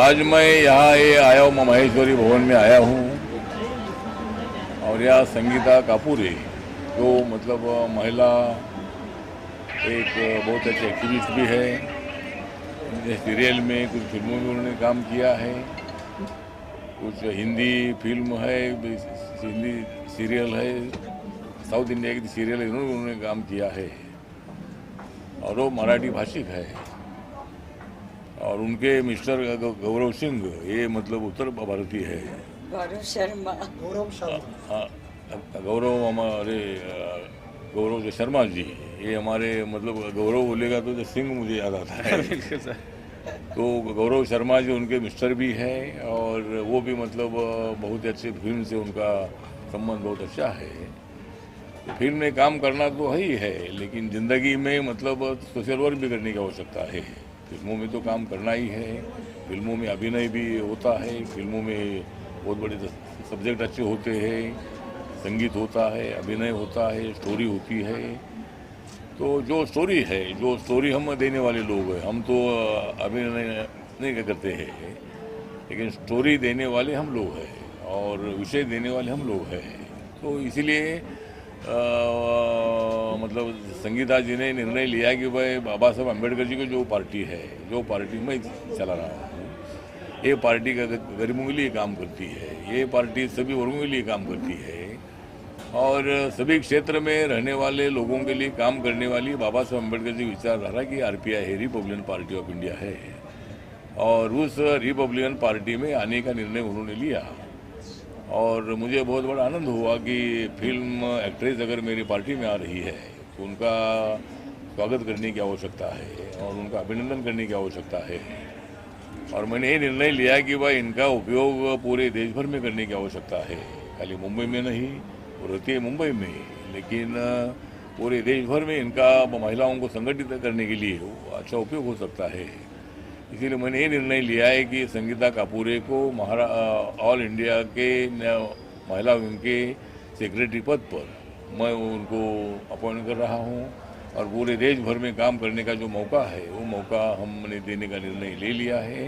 आज मैं यहाँ ये आया हूँ, महेश्वरी भवन में आया हूँ और यहाँ संगीता कापूरे जो मतलब महिला एक बहुत अच्छी एक्टिविस्ट भी है। सीरियल में कुछ फिल्मों में उन्होंने काम किया है, कुछ हिंदी फिल्म है, हिंदी सीरियल है, साउथ इंडिया की सीरियल है, उन्होंने काम किया है और वो मराठी भाषिक है। और उनके मिस्टर गौरव सिंह ये मतलब उत्तर भारतीय है। गौरव हमारे गौरव शर्मा जी, ये हमारे मतलब गौरव बोलेगा तो सिंह मुझे याद आता है। तो गौरव शर्मा जी उनके मिस्टर भी हैं और वो भी मतलब बहुत अच्छे फिल्म से उनका संबंध बहुत अच्छा है। फिल्म में काम करना तो ही है, लेकिन ज़िंदगी में मतलब सोशल वर्क भी करने की आवश्यकता है। फिल्मों में तो काम करना ही है, फिल्मों में अभिनय भी होता है, फिल्मों में बहुत बड़े सब्जेक्ट अच्छे होते हैं, संगीत होता है, अभिनय होता है, स्टोरी होती है। तो जो स्टोरी हम देने वाले लोग हैं, हम तो अभिनय नहीं करते हैं, लेकिन स्टोरी देने वाले हम लोग हैं और विषय देने वाले हम लोग हैं। तो इसीलिए मतलब संगीता जी ने निर्णय लिया कि भाई बाबा साहब अम्बेडकर जी की जो पार्टी है, जो पार्टी मैं चला रहा हूँ, ये पार्टी का गरीबों के लिए काम करती है, ये पार्टी सभी वर्गों के लिए काम करती है और सभी क्षेत्र में रहने वाले लोगों के लिए काम करने वाली बाबा साहब अम्बेडकर जी विचारधारा की आरपीआई है, रिपब्लिकन पार्टी ऑफ इंडिया है। और उस रिपब्लिकन पार्टी में आने का निर्णय उन्होंने लिया और मुझे बहुत बड़ा आनंद हुआ कि फिल्म एक्ट्रेस अगर मेरी पार्टी में आ रही है तो उनका स्वागत करने की आवश्यकता है और उनका अभिनंदन करने की आवश्यकता है। और मैंने ये निर्णय लिया कि भाई इनका उपयोग पूरे देश भर में करने की आवश्यकता है, खाली मुंबई में नहीं, वो रहती है मुंबई में, लेकिन पूरे देश भर में इनका महिलाओं को संगठित करने के लिए अच्छा उपयोग हो सकता है। इसीलिए मैंने ये निर्णय लिया है कि संगीता कापूरे को ऑल इंडिया के महिला विंग के सेक्रेटरी पद पर मैं उनको अपॉइंट कर रहा हूँ और पूरे देश भर में काम करने का जो मौका है वो मौका हमने देने का निर्णय ले लिया है।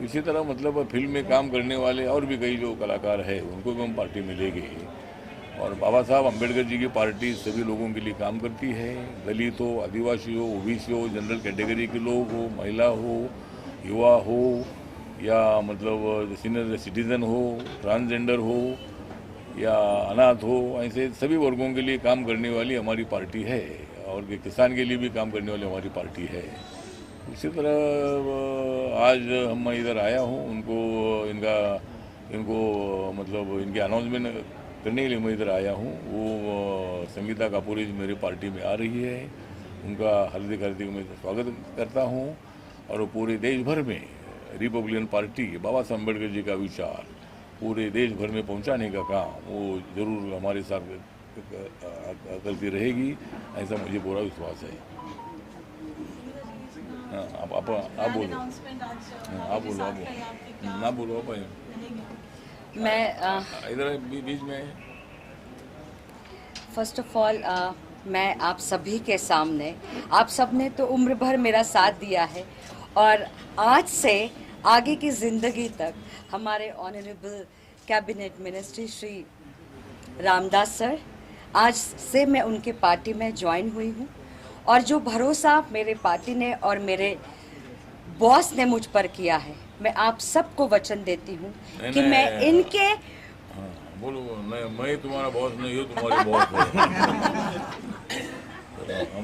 इसी तरह मतलब फिल्म में काम करने वाले और भी कई जो कलाकार हैं उनको भी हम पार्टी में लेंगे। और बाबा साहब अम्बेडकर जी की पार्टी सभी लोगों के लिए काम करती है, दलित हो, आदिवासी हो, ओबीसी हो, जनरल कैटेगरी के लोग हो, महिला हो, युवा हो या मतलब सीनियर सिटीज़न हो, ट्रांसजेंडर हो या अनाथ हो, ऐसे सभी वर्गों के लिए काम करने वाली हमारी पार्टी है और किसान के लिए भी काम करने वाली हमारी पार्टी है। इसी तरह आज मैं इधर आया हूँ इनको मतलब इनके अनाउंसमेंट करने के लिए मैं इधर आया हूँ। वो संगीता कापूरे मेरी पार्टी में आ रही है, उनका हार्दिक मैं स्वागत करता हूँ और पूरे देश भर में रिपब्लिकन पार्टी बाबा साहब अम्बेडकर जी का विचार पूरे देश भर में पहुँचाने का काम वो जरूर हमारे साथ करती रहेगी, ऐसा मुझे पूरा विश्वास है। हाँ, आप बोलो। आप बोलो मैं इधर बीच में फर्स्ट ऑफ ऑल मैं आप सभी के सामने, आप सब ने तो उम्र भर मेरा साथ दिया है और आज से आगे की ज़िंदगी तक हमारे honourable cabinet minister Shri Ramdas sir, आज से मैं उनके पार्टी में ज्वाइन हुई हूँ और जो भरोसा मेरे पार्टी ने और मेरे बॉस ने मुझ पर किया है, मैं आप सबको वचन देती हूँ कि मैं इनके बोलो मैं तुम्हारा बॉस नहीं हूँ, तुम्हारे बॉस है।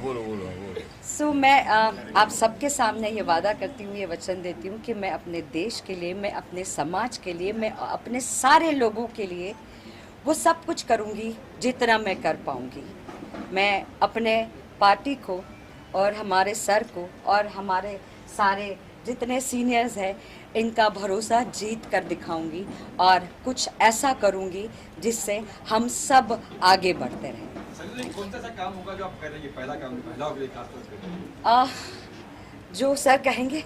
बोलो। सो मैं आप सबके सामने ये वादा करती हूँ, ये वचन देती हूँ कि मैं अपने देश के लिए, मैं अपने समाज के लिए, मैं अपने सारे लोगों के लिए वो सब कुछ करूँगी जितना मैं कर पाऊँगी। मैं अपने पार्टी को और हमारे सर को और हमारे सारे जितने सीनियर्स हैं इनका भरोसा जीत कर दिखाऊंगी और कुछ ऐसा करूंगी जिससे हम सब आगे बढ़ते रहें। कौन सा काम होगा जो आप कर रही हैं, पहला काम महिलाओं के लिए खास तौर पे? जो सर कहेंगे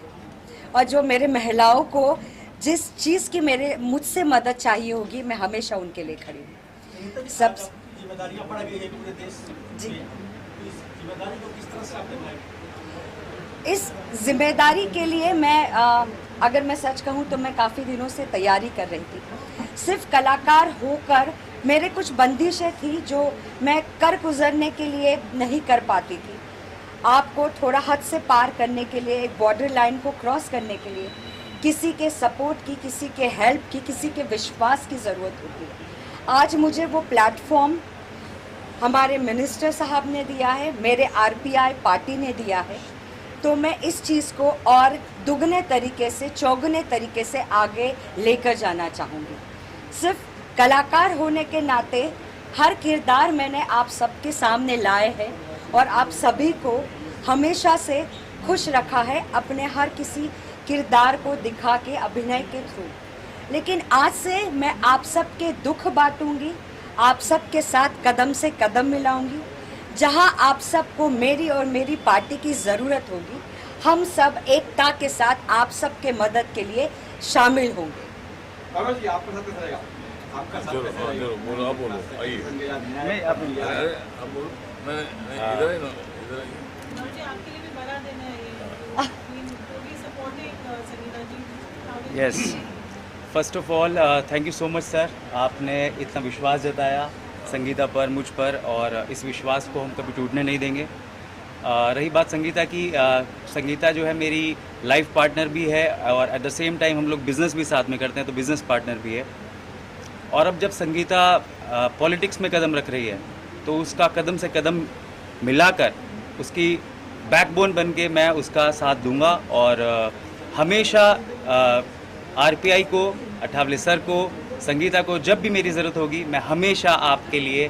और जो मेरे महिलाओं को जिस चीज़ की मुझसे मदद चाहिए होगी, मैं हमेशा उनके लिए खड़ी हूँ। सब जिम्मेदारियां बढ़ गई है पूरे देश जी, इस जिम्मेदारी को किस तरह से आप निभाएंगे? इस जिम्मेदारी के लिए मैं अगर मैं सच कहूँ तो मैं काफ़ी दिनों से तैयारी कर रही थी। सिर्फ कलाकार होकर मेरे कुछ बंदिशें थी जो मैं कर गुजरने के लिए नहीं कर पाती थी। आपको थोड़ा हद से पार करने के लिए, एक बॉर्डर लाइन को क्रॉस करने के लिए किसी के सपोर्ट की, किसी के हेल्प की, किसी के विश्वास की ज़रूरत होती है। आज मुझे वो प्लेटफॉर्म हमारे मिनिस्टर साहब ने दिया है, मेरे आरपीआई पार्टी ने दिया है, तो मैं इस चीज़ को और दुगने तरीके से, चौगुने तरीके से आगे लेकर जाना चाहूँगी। सिर्फ कलाकार होने के नाते हर किरदार मैंने आप सबके सामने लाए हैं और आप सभी को हमेशा से खुश रखा है अपने हर किसी किरदार को दिखा के, अभिनय के थ्रू। लेकिन आज से मैं आप सबके दुख बांटूंगी, आप सबके साथ कदम से कदम मिलाऊंगी। जहां आप सबको मेरी और मेरी पार्टी की ज़रूरत होगी, हम सब एकता के साथ आप सबके मदद के लिए शामिल होंगे। पारुल जी, आपका साथ कैसा रहेगा? आपका साथ कैसा रहेगा? चलो बोलो, आप बोलो, आइए। मैं आप अरे आप बोलो, मैं इधर ही ना, इधर ही। मुझे आपके लिए भी बड़ा दिन है ये। भी supporting Sangeeta ji. Yes, first of all thank you so much sir, आपने इतना विश्वास जताया संगीता पर, मुझ पर, और इस विश्वास को हम कभी टूटने नहीं देंगे। रही बात संगीता की, संगीता जो है मेरी लाइफ पार्टनर भी है और एट द सेम टाइम हम लोग बिज़नेस भी साथ में करते हैं, तो बिज़नेस पार्टनर भी है। और अब जब संगीता पॉलिटिक्स में कदम रख रही है तो उसका कदम से कदम मिलाकर उसकी बैकबोन बन के मैं उसका साथ दूंगा और हमेशा आरपीआई को, अठावले सर को, संगीता को जब भी मेरी ज़रूरत होगी मैं हमेशा आपके लिए,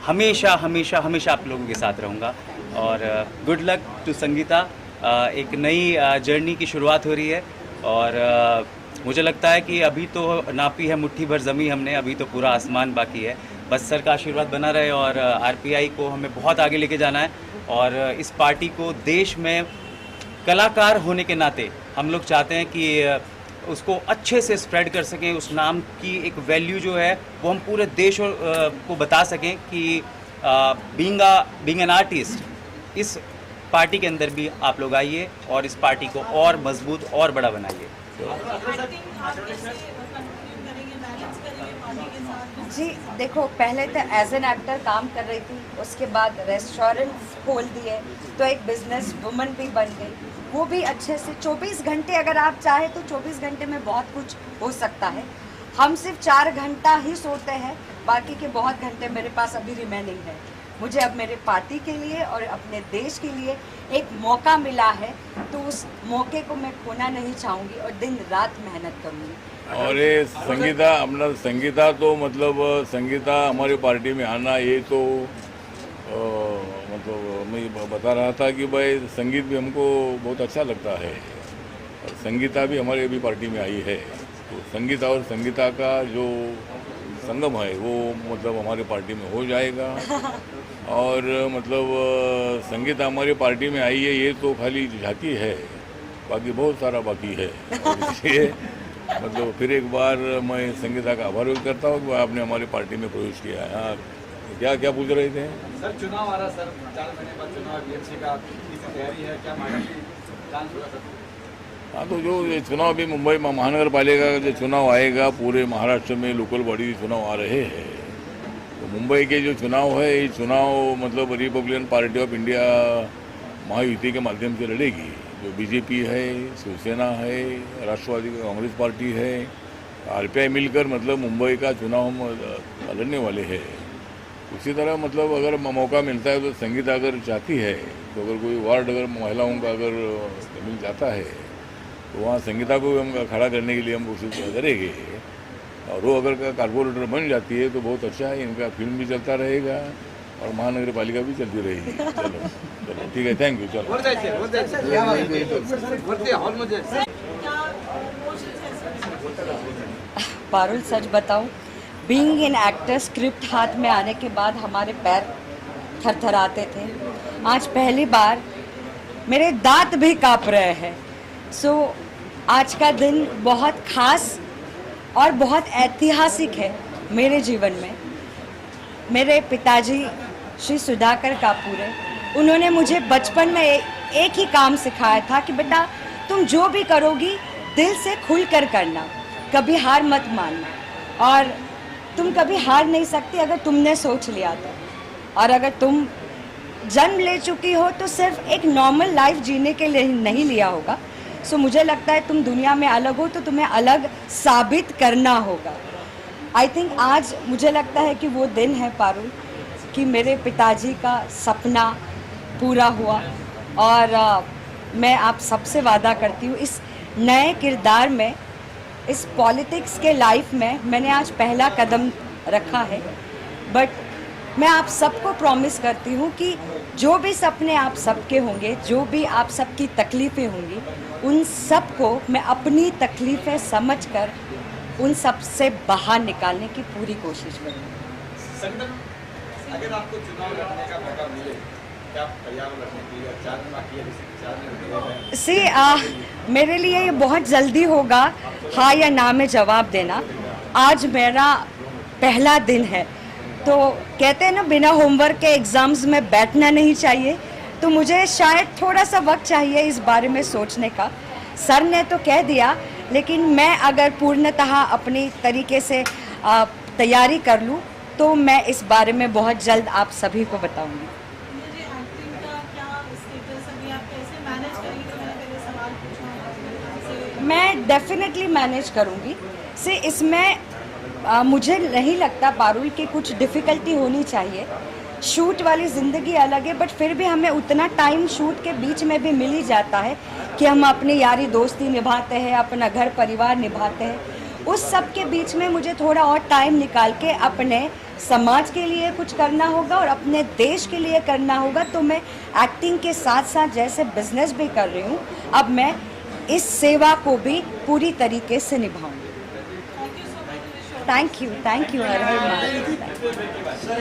हमेशा हमेशा हमेशा आप लोगों के साथ रहूँगा। और गुड लक टू संगीता, एक नई जर्नी की शुरुआत हो रही है और मुझे लगता है कि अभी तो नापी है मुट्ठी भर ज़मीं हमने, अभी तो पूरा आसमान बाकी है। बस सर का आशीर्वाद बना रहे और आरपीआई को हमें बहुत आगे लेके जाना है और इस पार्टी को देश में कलाकार होने के नाते हम लोग चाहते हैं कि उसको अच्छे से स्प्रेड कर सकें, उस नाम की एक वैल्यू जो है वो हम पूरे देश को बता सकें कि बीइंग एन आर्टिस्ट, इस पार्टी के अंदर भी आप लोग आइए और इस पार्टी को और मजबूत और बड़ा बनाइए। जी देखो, पहले तो एज एन एक्टर काम कर रही थी, उसके बाद रेस्टोरेंट खोल दिए तो एक बिजनेस वुमन भी बन गई, वो भी अच्छे से 24 घंटे, अगर आप चाहे तो 24 घंटे में बहुत कुछ हो सकता है। हम सिर्फ 4 घंटा ही सोते हैं, बाकी के बहुत घंटे मेरे पास अभी रिमेनिंग है। मुझे अब मेरे पार्टी के लिए और अपने देश के लिए एक मौका मिला है, तो उस मौके को मैं खोना नहीं चाहूँगी और दिन रात मेहनत करूँगी। और ये संगीता, अपना संगीता तो मतलब संगीता हमारी पार्टी में आना, ये तो मतलब मैं बता रहा था कि भाई संगीत भी हमको बहुत अच्छा लगता है और संगीता भी हमारे अभी पार्टी में आई है, तो संगीता और संगीता का जो संगम है वो मतलब हमारी पार्टी में हो जाएगा। और मतलब संगीता हमारी पार्टी में आई है, ये तो खाली झांकी है, बाकी बहुत सारा बाकी है। इसलिए मतलब फिर एक बार मैं संगीता का आभार व्यक्त करता हूँ कि आपने हमारी पार्टी में प्रवेश किया है। हाँ, क्या क्या पूछ रहे थे सर? चुनाव आ रहा सर, 4 महीने बाद चुनाव, बीएमसी का किसी तैयारी है क्या? चांस होगा सर? हाँ, तो जो ये चुनाव भी मुंबई महानगर पालिका का जो चुनाव आएगा, पूरे महाराष्ट्र में लोकल बॉडी चुनाव आ रहे हैं, तो मुंबई के जो चुनाव है, ये चुनाव मतलब Republican party of India Mahayuti के माध्यम से लड़ेगी। जो बीजेपी है, शिवसेना है, राष्ट्रवादी कांग्रेस पार्टी है, आरपीआई मिलकर मतलब मुंबई का चुनाव हम लड़ने वाले हैं। उसी तरह मतलब अगर मौका मिलता है तो संगीता अगर चाहती है तो अगर कोई वार्ड अगर महिलाओं का अगर मिल जाता है तो वहाँ संगीता को भी हम खड़ा करने के लिए हम कोशिश करेंगे। और वो अगर कारपोरेटर बन जाती है तो बहुत अच्छा है, इनका फिल्म भी चलता रहेगा और महानगर पालिका भी चलती रहेगी। चलो चलो ठीक है, थैंक यू। चलो पारुल, सच बताऊं, बीइंग एन एक्टर, स्क्रिप्ट हाथ में आने के बाद हमारे पैर थरथराते थे। आज पहली बार मेरे दांत भी कांप रहे हैं। सो आज का दिन बहुत खास और बहुत ऐतिहासिक है मेरे जीवन में। मेरे पिताजी श्री सुधाकर कापूरे, उन्होंने मुझे बचपन में एक ही काम सिखाया था कि बेटा तुम जो भी करोगी दिल से खुलकर करना, कभी हार मत मानना। और तुम कभी हार नहीं सकती अगर तुमने सोच लिया तो। और अगर तुम जन्म ले चुकी हो तो सिर्फ एक नॉर्मल लाइफ जीने के लिए नहीं लिया होगा। सो मुझे लगता है तुम दुनिया में अलग हो तो तुम्हें अलग साबित करना होगा। आई थिंक आज मुझे लगता है कि वो दिन है पारुल कि मेरे पिताजी का सपना पूरा हुआ। और मैं आप सबसे वादा करती हूँ इस नए किरदार में, इस पॉलिटिक्स के लाइफ में मैंने आज पहला कदम रखा है। बट मैं आप सबको प्रॉमिस करती हूँ कि जो भी सपने आप सबके होंगे, जो भी आप सबकी तकलीफ़ें होंगी, उन सब को मैं अपनी तकलीफ़ें समझकर उन सब से बाहर निकालने की पूरी कोशिश करूँगी। संगठन अगर आपको चुनाव लड़ने का मौका मिले, क्या आप तैयार हो लड़ने के लिए? 4 दिन बाकी है, जैसे 4 दिन मेरे लिए ये बहुत जल्दी होगा हाँ या ना में जवाब देना। आज मेरा पहला दिन है, तो कहते हैं ना बिना होमवर्क के एग्ज़ाम्स में बैठना नहीं चाहिए, तो मुझे शायद थोड़ा सा वक्त चाहिए इस बारे में सोचने का। सर ने तो कह दिया, लेकिन मैं अगर पूर्णतः अपनी तरीके से तैयारी कर लूँ तो मैं इस बारे में बहुत जल्द आप सभी को बताऊँगी। मुझे एक्टिंग का क्या स्टेटस अभी आप कैसे मैनेज करेंगी, तो मैंने पहले सवाल पूछा। मैं डेफिनेटली मैनेज करूँगी। से इसमें मुझे नहीं लगता पारुल कि कुछ डिफ़िकल्टी होनी चाहिए। शूट वाली ज़िंदगी अलग है, बट फिर भी हमें उतना टाइम शूट के बीच में भी मिल ही जाता है कि हम अपनी यारी दोस्ती निभाते हैं, अपना घर परिवार निभाते हैं। उस सब के बीच में मुझे थोड़ा और टाइम निकाल के अपने समाज के लिए कुछ करना होगा और अपने देश के लिए करना होगा। तो मैं एक्टिंग के साथ साथ जैसे बिजनेस भी कर रही हूँ, अब मैं इस सेवा को भी पूरी तरीके से निभाऊँगी। Thank you, Har Har Mahadev.